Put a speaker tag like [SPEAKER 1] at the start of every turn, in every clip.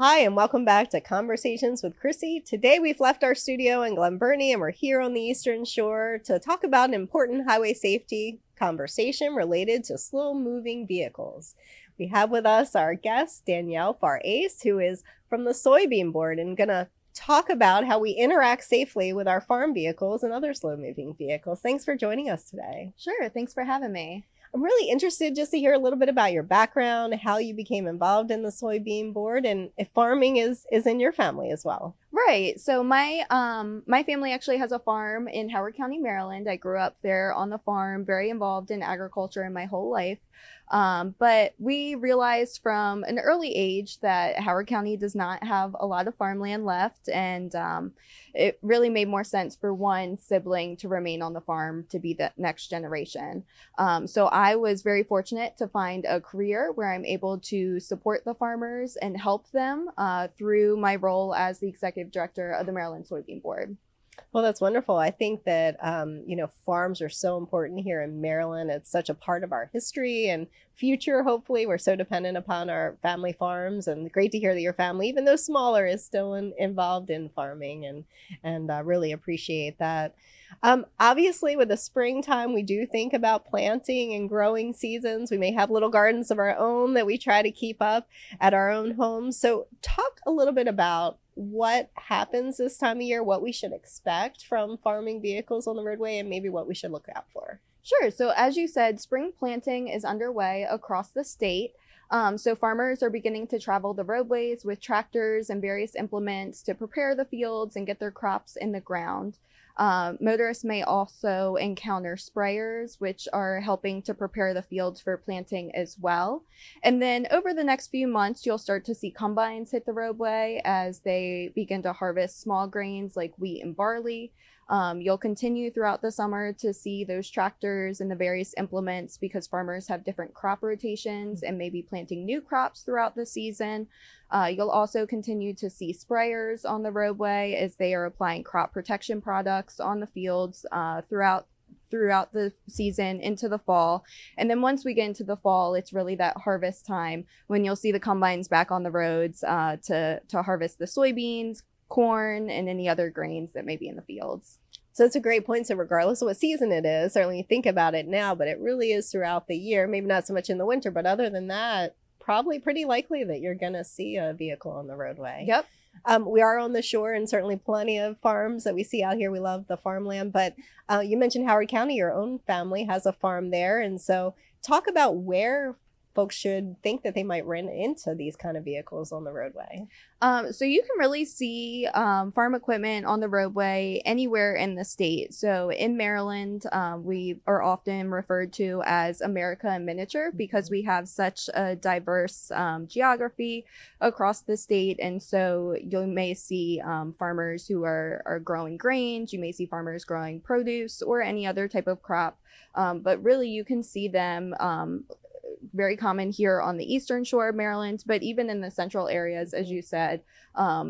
[SPEAKER 1] Hi, and welcome back to Conversations with Chrissy. Today we've left our studio in Glen Burnie and we're here on the Eastern Shore to talk about an important highway safety conversation related to slow moving vehicles. We have with us our guest, Danielle Farace, who is from the Soybean board and going to talk about how we interact safely with our farm vehicles and other slow moving vehicles. Thanks for joining us today.
[SPEAKER 2] Sure. Thanks for having me.
[SPEAKER 1] I'm really interested just to hear a little bit about your background, how you became involved in the soybean board, and if farming is in your family as well.
[SPEAKER 2] Right. So my family actually has a farm in Howard County, Maryland. I grew up there on the farm, very involved in agriculture in my whole life. But we realized from an early age that Howard County does not have a lot of farmland left, and it really made more sense for one sibling to remain on the farm to be the next generation. So I was very fortunate to find a career where I'm able to support the farmers and help them through my role as the executive director of the Maryland Soybean Board.
[SPEAKER 1] Well, that's wonderful. I think that, farms are so important here in Maryland. It's such a part of our history and future, hopefully. We're so dependent upon our family farms, and great to hear that your family, even though smaller, is still involved in farming, and really appreciate that. Obviously, with the springtime, we do think about planting and growing seasons. We may have little gardens of our own that we try to keep up at our own homes. So talk a little bit about what happens this time of year, what we should expect from farming vehicles on the roadway, and maybe what we should look out for.
[SPEAKER 2] Sure. So as you said, spring planting is underway across the state. So farmers are beginning to travel the roadways with tractors and various implements to prepare the fields and get their crops in the ground. Motorists may also encounter sprayers, which are helping to prepare the fields for planting as well. And then over the next few months, you'll start to see combines hit the roadway as they begin to harvest small grains like wheat and barley. You'll continue throughout the summer to see those tractors and the various implements because farmers have different crop rotations and may be planting new crops throughout the season. You'll also continue to see sprayers on the roadway as they are applying crop protection products on the fields throughout the season into the fall. And then once we get into the fall, it's really that harvest time when you'll see the combines back on the roads to harvest the soybeans, corn, and any other grains that may be in the fields.
[SPEAKER 1] So it's a great point. So regardless of what season it is, certainly you think about it now, but it really is throughout the year, maybe not so much in the winter, but other than that, probably pretty likely that you're going to see a vehicle on the roadway.
[SPEAKER 2] Yep.
[SPEAKER 1] We are on the shore, and certainly plenty of farms that we see out here. We love the farmland, but you mentioned Howard County, your own family has a farm there. And so talk about where folks should think that they might run into these kind of vehicles on the roadway.
[SPEAKER 2] So you can really see farm equipment on the roadway anywhere in the state. So in Maryland, we are often referred to as America in miniature because we have such a diverse geography across the state. And so you may see farmers who are growing grains, you may see farmers growing produce or any other type of crop. But really you can see them very common here on the eastern shore of Maryland, but even in the central areas, as you said,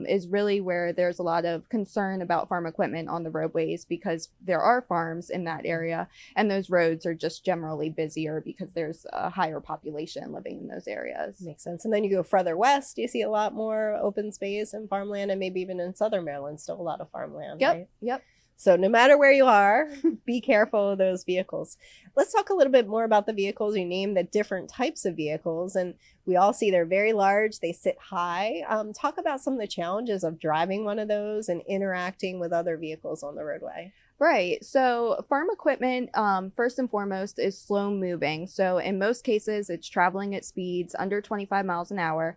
[SPEAKER 2] is really where there's a lot of concern about farm equipment on the roadways because there are farms in that area and those roads are just generally busier because there's a higher population living in those areas.
[SPEAKER 1] Makes sense. And then you go further west, you see a lot more open space and farmland, and maybe even in southern Maryland, still a lot of farmland.
[SPEAKER 2] Yep.
[SPEAKER 1] Right?
[SPEAKER 2] Yep.
[SPEAKER 1] So no matter where you are, be careful of those vehicles. Let's talk a little bit more about the vehicles. You named the different types of vehicles, and we all see they're very large. They sit high. Talk about some of the challenges of driving one of those and interacting with other vehicles on the roadway.
[SPEAKER 2] Right. So farm equipment, first and foremost, is slow moving. So in most cases, it's traveling at speeds under 25 miles an hour,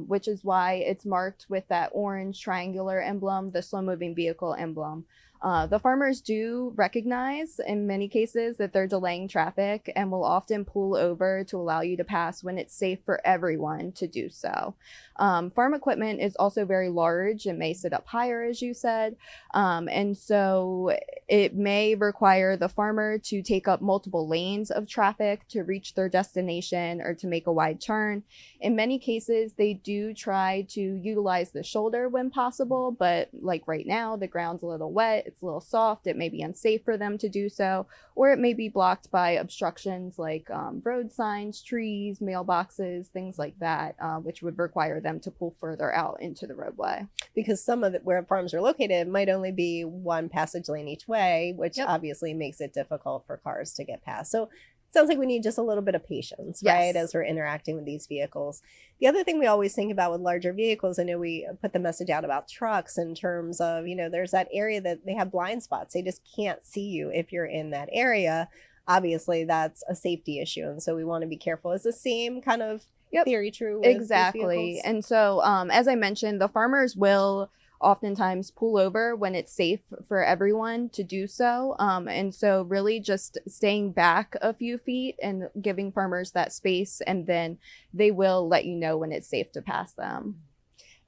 [SPEAKER 2] which is why it's marked with that orange triangular emblem, the slow moving vehicle emblem. The farmers do recognize in many cases that they're delaying traffic and will often pull over to allow you to pass when it's safe for everyone to do so. Farm equipment is also very large and may sit up higher, as you said. And so it may require the farmer to take up multiple lanes of traffic to reach their destination or to make a wide turn. In many cases, they do try to utilize the shoulder when possible, but like right now, the ground's a little wet. it's a little soft, it may be unsafe for them to do so, or it may be blocked by obstructions like road signs, trees, mailboxes, things like that, which would require them to pull further out into the roadway.
[SPEAKER 1] Because some of it where farms are located might only be one passage lane each way, which
[SPEAKER 2] Yep.
[SPEAKER 1] obviously makes it difficult for cars to get past. So it sounds like we need just a little bit of patience,
[SPEAKER 2] Yes.
[SPEAKER 1] right, as we're interacting with these vehicles. The other thing we always think about with larger vehicles, I know we put the message out about trucks in terms of, there's that area that they have blind spots. They just can't see you if you're in that area. Obviously, that's a safety issue. And so we want to be careful. Is the same kind of theory true with
[SPEAKER 2] exactly? And so, as I mentioned, the farmers will oftentimes pull over when it's safe for everyone to do so. And so really just staying back a few feet and giving farmers that space, and then they will let you know when it's safe to pass them.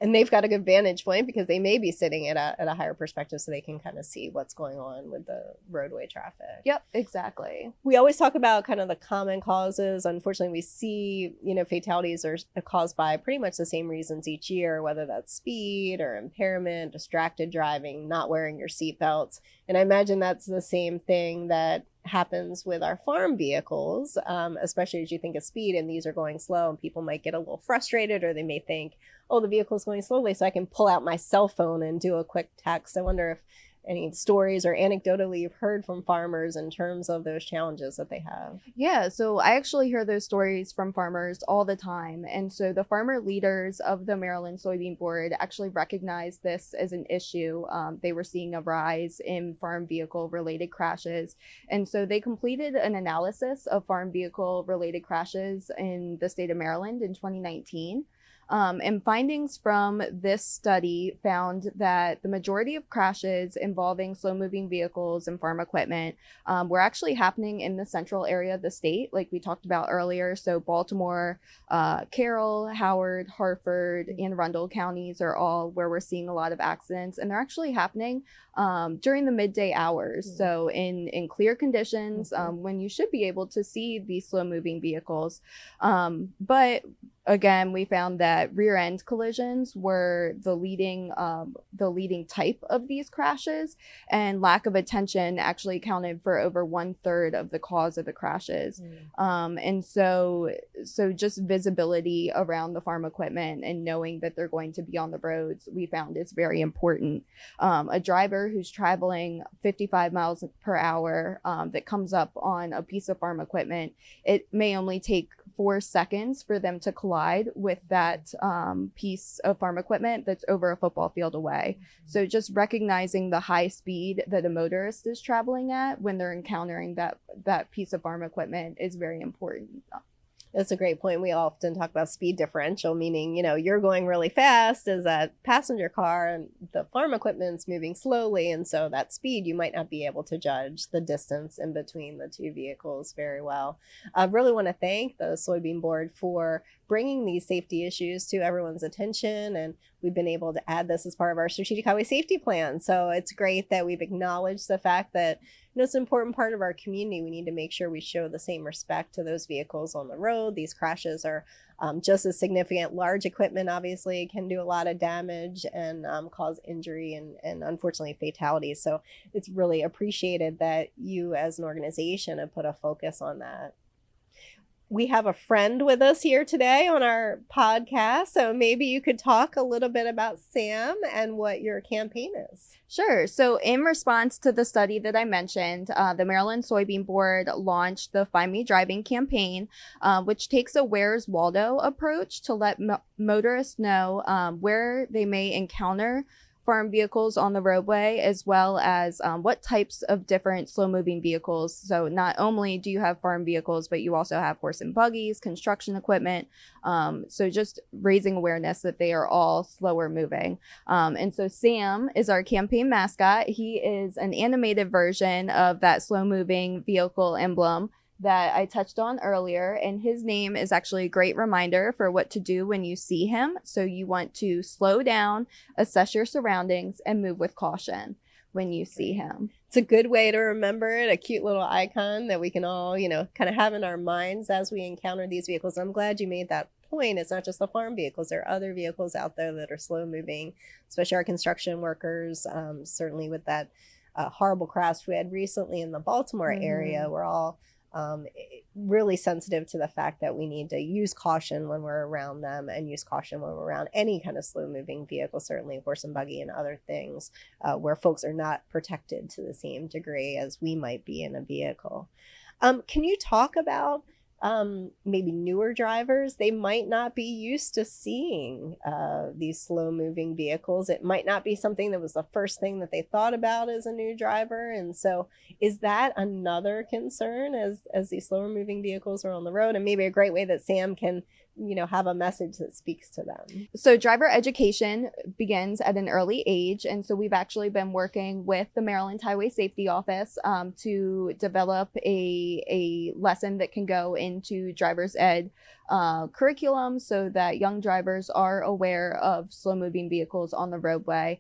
[SPEAKER 1] And they've got a good vantage point because they may be sitting at a higher perspective, so they can kind of see what's going on with the roadway traffic.
[SPEAKER 2] Yep, exactly.
[SPEAKER 1] We always talk about kind of the common causes. Unfortunately, we see, fatalities are caused by pretty much the same reasons each year, whether that's speed or impairment, distracted driving, not wearing your seatbelts. And I imagine that's the same thing that happens with our farm vehicles, especially as you think of speed and these are going slow, and people might get a little frustrated, or they may think, oh, the vehicle's going slowly, so I can pull out my cell phone and do a quick text. I wonder if any stories or anecdotally you've heard from farmers in terms of those challenges that they have.
[SPEAKER 2] Yeah, so I actually hear those stories from farmers all the time. And so the farmer leaders of the Maryland Soybean Board actually recognized this as an issue. They were seeing a rise in farm vehicle related crashes. And so they completed an analysis of farm vehicle related crashes in the state of Maryland in 2019. And findings from this study found that the majority of crashes involving slow-moving vehicles and farm equipment were actually happening in the central area of the state, like we talked about earlier. So Baltimore, Carroll, Howard, Harford, and Rundle counties are all where we're seeing a lot of accidents, and they're actually happening during the midday hours. Mm-hmm. So in clear conditions, when you should be able to see these slow-moving vehicles. But again, we found that rear end collisions were the leading type of these crashes, and lack of attention actually accounted for over 1/3 of the cause of the crashes. And so just visibility around the farm equipment and knowing that they're going to be on the roads, we found is very important. A driver who's traveling 55 miles per hour that comes up on a piece of farm equipment, it may only take 4 seconds for them to collide with that piece of farm equipment that's over a football field away. So just recognizing the high speed that a motorist is traveling at when they're encountering that piece of farm equipment is very important.
[SPEAKER 1] That's a great point. We often talk about speed differential, meaning, you're going really fast as a passenger car and the farm equipment's moving slowly. And so that speed, you might not be able to judge the distance in between the two vehicles very well. I really want to thank the Soybean Board for bringing these safety issues to everyone's attention. And we've been able to add this as part of our strategic highway safety plan. So it's great that we've acknowledged the fact that it's an important part of our community. We need to make sure we show the same respect to those vehicles on the road. These crashes are just as significant. Large equipment obviously can do a lot of damage and cause injury and unfortunately fatalities. So it's really appreciated that you as an organization have put a focus on that. We have a friend with us here today on our podcast, so maybe you could talk a little bit about SAM and what your campaign is.
[SPEAKER 2] Sure. So in response to the study that I mentioned, the Maryland Soybean Board launched the Find Me Driving campaign, which takes a Where's Waldo approach to let motorists know where they may encounter farm vehicles on the roadway, as well as what types of different slow-moving vehicles. So not only do you have farm vehicles, but you also have horse and buggies, construction equipment. So just raising awareness that they are all slower moving. And so Sam is our campaign mascot. He is an animated version of that slow-moving vehicle emblem that I touched on earlier, and his name is actually a great reminder for what to do when you see him. So you want to slow down, assess your surroundings, and move with caution when you see him.
[SPEAKER 1] It's a good way to remember it, a cute little icon that we can all, kind of have in our minds as we encounter these vehicles. I'm glad you made that point. It's not just the farm vehicles. There are other vehicles out there that are slow moving, especially our construction workers, certainly with that horrible crash we had recently in the Baltimore area, we're all really sensitive to the fact that we need to use caution when we're around them, and use caution when we're around any kind of slow moving vehicle, certainly horse and buggy and other things where folks are not protected to the same degree as we might be in a vehicle. Can you talk about maybe newer drivers? They might not be used to seeing these slow moving vehicles. It might not be something that was the first thing that they thought about as a new driver. And so is that another concern as these slower moving vehicles are on the road? And maybe a great way that Sam can, have a message that speaks to them.
[SPEAKER 2] So driver education begins at an early age. And so we've actually been working with the Maryland Highway Safety Office to develop a lesson that can go into driver's ed curriculum so that young drivers are aware of slow moving vehicles on the roadway.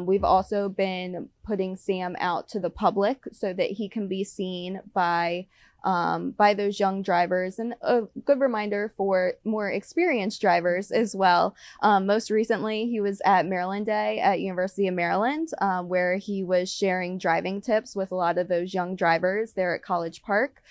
[SPEAKER 2] We've also been putting Sam out to the public so that he can be seen by those young drivers, and a good reminder for more experienced drivers as well. Most recently, he was at Maryland Day at University of Maryland, where he was sharing driving tips with a lot of those young drivers there at College Park.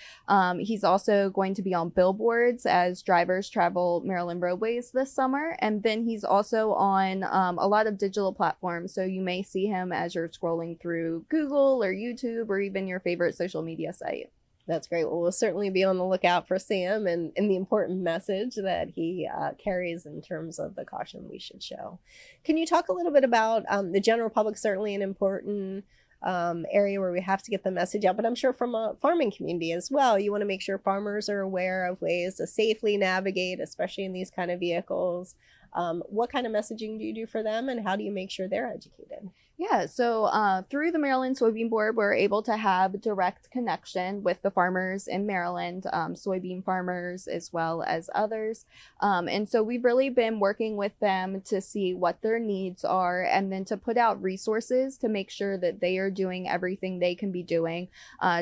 [SPEAKER 2] He's also going to be on billboards as drivers travel Maryland roadways this summer. And then he's also on a lot of digital platforms. So you may see him as you're scrolling through Google or YouTube or even your favorite social media site.
[SPEAKER 1] That's great. Well, we'll certainly be on the lookout for Sam and the important message that he carries in terms of the caution we should show. Can you talk a little bit about the general public? Certainly an important area where we have to get the message out, but I'm sure from a farming community as well, you want to make sure farmers are aware of ways to safely navigate, especially in these kind of vehicles. What kind of messaging do you do for them, and how do you make sure they're educated?
[SPEAKER 2] Yeah, so through the Maryland Soybean Board, we're able to have direct connection with the farmers in Maryland, soybean farmers as well as others. And so we've really been working with them to see what their needs are, and then to put out resources to make sure that they are doing everything they can be doing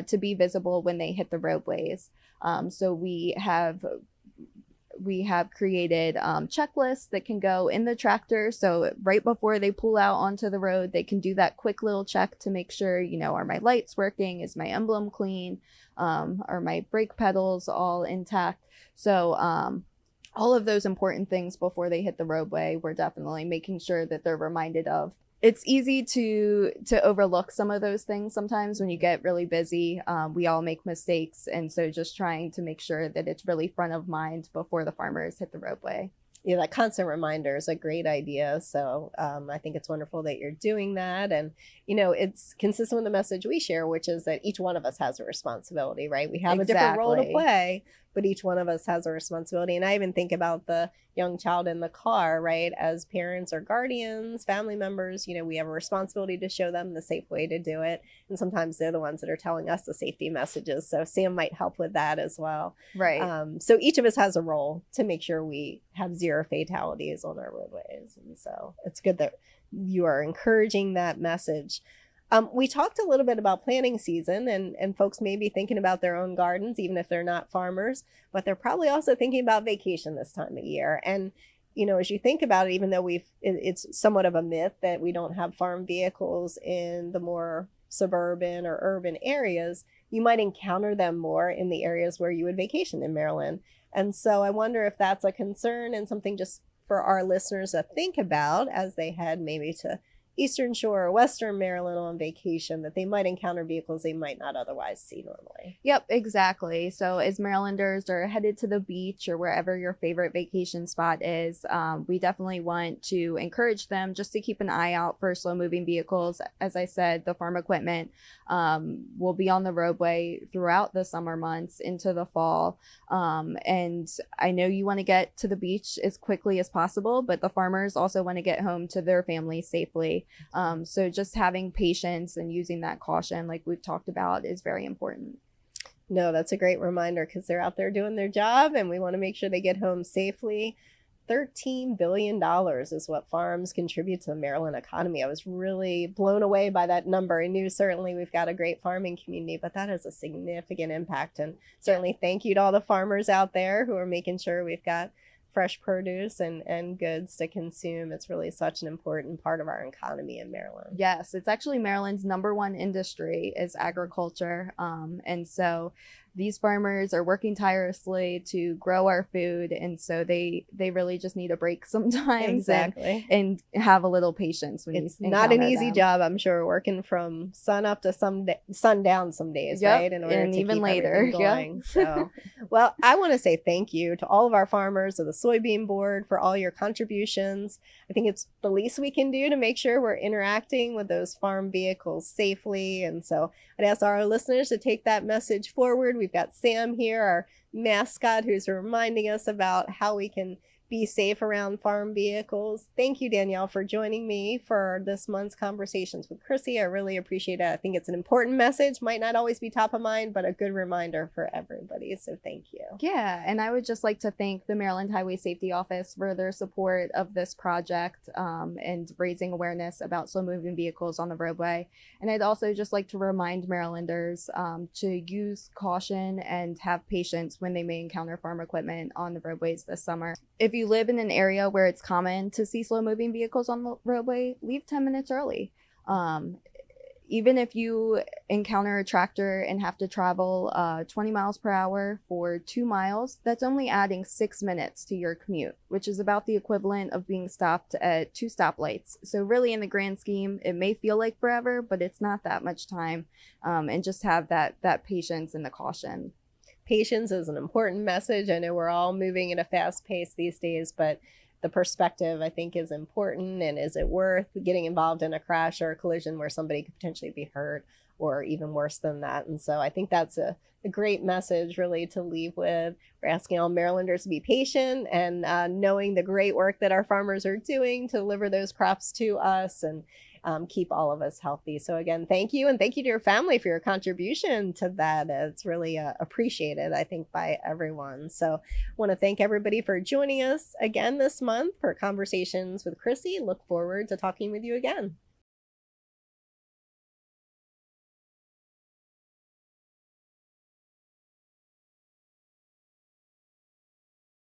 [SPEAKER 2] to be visible when they hit the roadways. So we have created checklists that can go in the tractor. So right before they pull out onto the road, they can do that quick little check to make sure, are my lights working? Is my emblem clean? Are my brake pedals all intact? So all of those important things before they hit the roadway, we're definitely making sure that they're reminded of. It's easy to overlook some of those things sometimes when you get really busy. We all make mistakes. And so just trying to make sure that it's really front of mind before the farmers hit the roadway.
[SPEAKER 1] Yeah, that constant reminder is a great idea. So I think it's wonderful that you're doing that. And, it's consistent with the message we share, which is that each one of us has a responsibility, right? We have a different role to play, but each one of us has a responsibility. And I even think about the young child in the car, right? As parents or guardians, family members, we have a responsibility to show them the safe way to do it. And sometimes they're the ones that are telling us the safety messages. So Sam might help with that as well.
[SPEAKER 2] Right.
[SPEAKER 1] So each of us has a role to make sure we have zero fatalities on our roadways. And so it's good that you are encouraging that message. We talked a little bit about planting season, and folks may be thinking about their own gardens, even if they're not farmers, but they're probably also thinking about vacation this time of year. And, as you think about it, even though it's somewhat of a myth that we don't have farm vehicles in the more suburban or urban areas, you might encounter them more in the areas where you would vacation in Maryland. And so I wonder if that's a concern and something just for our listeners to think about as they head maybe to Eastern Shore or Western Maryland on vacation, that they might encounter vehicles they might not otherwise see normally.
[SPEAKER 2] Yep, exactly. So as Marylanders are headed to the beach or wherever your favorite vacation spot is, we definitely want to encourage them just to keep an eye out for slow moving vehicles. As I said, the farm equipment will be on the roadway throughout the summer months into the fall. And I know you want to get to the beach as quickly as possible, but the farmers also want to get home to their families safely. So just having patience and using that caution, like we've talked about, is very important.
[SPEAKER 1] No, that's a great reminder, because they're out there doing their job and we want to make sure they get home safely. $13 billion is what farms contribute to the Maryland economy. I was really blown away by that number. I knew certainly we've got a great farming community, but that has a significant impact. And certainly thank you to all the farmers out there who are making sure we've got fresh produce and goods to consume. It's really such an important part of our economy in Maryland.
[SPEAKER 2] Yes, it's actually Maryland's #1 industry is agriculture. And so these farmers are working tirelessly to grow our food. And so they really just need a break sometimes.
[SPEAKER 1] Exactly.
[SPEAKER 2] And have a little patience when
[SPEAKER 1] it's
[SPEAKER 2] you
[SPEAKER 1] not an
[SPEAKER 2] encounter
[SPEAKER 1] easy
[SPEAKER 2] them.
[SPEAKER 1] job, I'm sure, working from sun up to sundown some days,
[SPEAKER 2] Yep,
[SPEAKER 1] right? In order
[SPEAKER 2] and
[SPEAKER 1] to
[SPEAKER 2] even
[SPEAKER 1] keep
[SPEAKER 2] later.
[SPEAKER 1] everything going. So, well, I want to say thank you to all of our farmers of the Soybean Board for all your contributions. I think it's the least we can do to make sure we're interacting with those farm vehicles safely. And so I'd ask our listeners to take that message forward. We've got Sam here, our mascot, who's reminding us about how we can be safe around farm vehicles. Thank you, Danielle, for joining me for this month's Conversations with Chrissy. I really appreciate it. I think it's an important message. Might not always be top of mind, but a good reminder for everybody. So thank you.
[SPEAKER 2] Yeah, and I would just like to thank the Maryland Highway Safety Office for their support of this project and raising awareness about slow-moving vehicles on the roadway. And I'd also just like to remind Marylanders to use caution and have patience when they may encounter farm equipment on the roadways this summer. If you live in an area where it's common to see slow-moving vehicles on the roadway, leave 10 minutes early. Even if you encounter a tractor and have to travel 20 miles per hour for 2 miles, that's only adding 6 minutes to your commute, which is about the equivalent of being stopped at 2 stoplights. So really, in the grand scheme, it may feel like forever, but it's not that much time. And just have that patience and the caution.
[SPEAKER 1] Patience is an important message. I know we're all moving at a fast pace these days, but the perspective, I think, is important. And is it worth getting involved in a crash or a collision where somebody could potentially be hurt, or even worse than that? And so I think that's a great message really to leave with. We're asking all Marylanders to be patient and knowing the great work that our farmers are doing to deliver those crops to us and keep all of us healthy. So again, thank you. And thank you to your family for your contribution to that. It's really appreciated, I think, by everyone. So I want to thank everybody for joining us again this month for Conversations with Chrissy. Look forward to talking with you again.